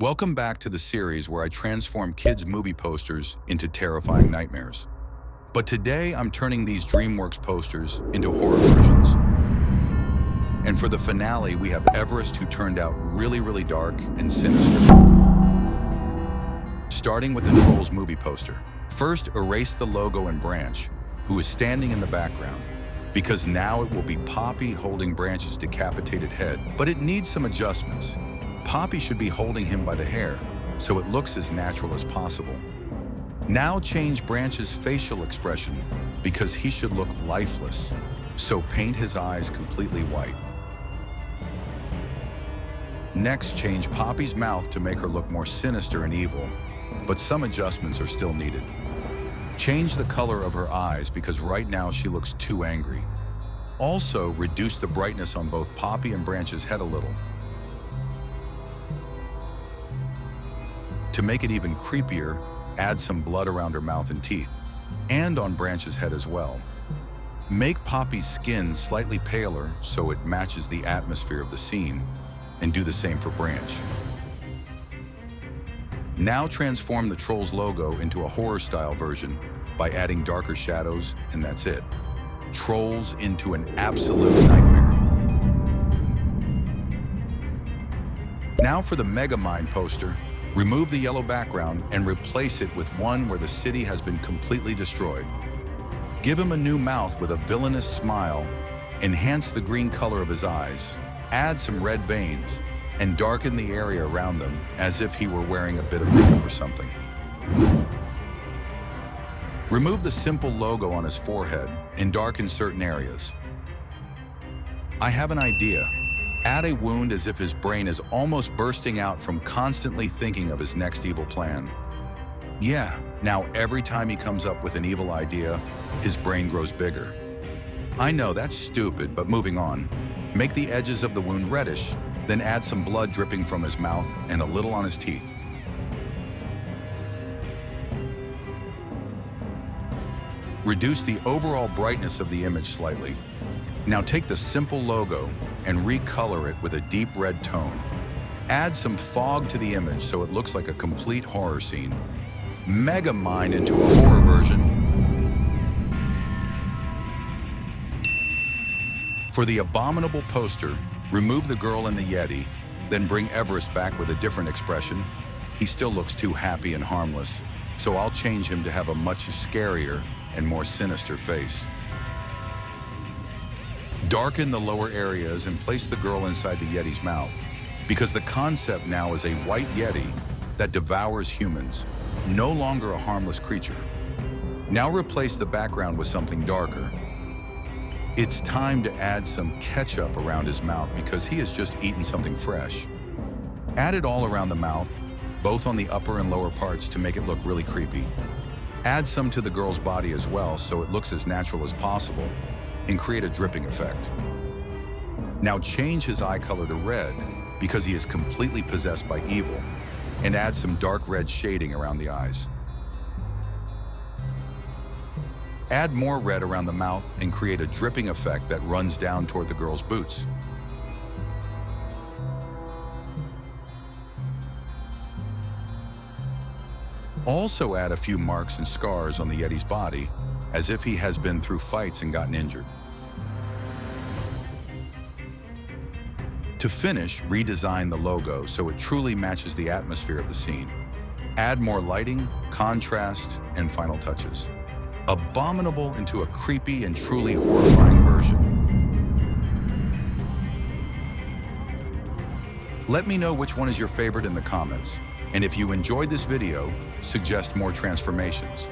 Welcome back to the series where I transform kids' movie posters into terrifying nightmares. But today I'm turning these DreamWorks posters into horror versions. And for the finale, we have Everest, who turned out really dark and sinister. Starting with the Trolls movie poster. First, erase the logo and Branch, who is standing in the background, because now it will be Poppy holding Branch's decapitated head. But it needs some adjustments. Poppy should be holding him by the hair, so it looks as natural as possible. Now change Branch's facial expression, because he should look lifeless, so paint his eyes completely white. Next, change Poppy's mouth to make her look more sinister and evil, but some adjustments are still needed. Change the color of her eyes, because right now she looks too angry. Also, reduce the brightness on both Poppy and Branch's head a little. To make it even creepier, add some blood around her mouth and teeth, and on Branch's head as well. Make Poppy's skin slightly paler so it matches the atmosphere of the scene, and do the same for Branch. Now transform the Trolls logo into a horror-style version by adding darker shadows, and that's it. Trolls into an absolute nightmare. Now for the Megamind poster. Remove the yellow background and replace it with one where the city has been completely destroyed. Give him a new mouth with a villainous smile, enhance the green color of his eyes, add some red veins, and darken the area around them as if he were wearing a bit of makeup or something. Remove the simple logo on his forehead and darken certain areas. I have an idea. Add a wound as if his brain is almost bursting out from constantly thinking of his next evil plan. Yeah, now every time he comes up with an evil idea, his brain grows bigger. I know that's stupid, but moving on. Make the edges of the wound reddish, then add some blood dripping from his mouth and a little on his teeth. Reduce the overall brightness of the image slightly. Now take the simple logo and recolor it with a deep red tone. Add some fog to the image so it looks like a complete horror scene. Megamind into a horror version. For the Abominable poster, remove the girl and the Yeti, then bring Everest back with a different expression. He still looks too happy and harmless, so I'll change him to have a much scarier and more sinister face. Darken the lower areas and place the girl inside the Yeti's mouth, because the concept now is a white Yeti that devours humans, no longer a harmless creature. Now replace the background with something darker. It's time to add some ketchup around his mouth because he has just eaten something fresh. Add it all around the mouth, both on the upper and lower parts, to make it look really creepy. Add some to the girl's body as well so it looks as natural as possible, and create a dripping effect. Now change his eye color to red because he is completely possessed by evil, and add some dark red shading around the eyes. Add more red around the mouth and create a dripping effect that runs down toward the girl's boots. Also add a few marks and scars on the Yeti's body, as if he has been through fights and gotten injured. To finish, redesign the logo so it truly matches the atmosphere of the scene. Add more lighting, contrast, and final touches. Abominable into a creepy and truly horrifying version. Let me know which one is your favorite in the comments, and if you enjoyed this video, suggest more transformations.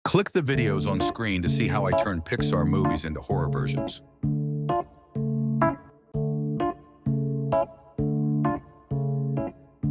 Click the videos on screen to see how I turn Pixar movies into horror versions.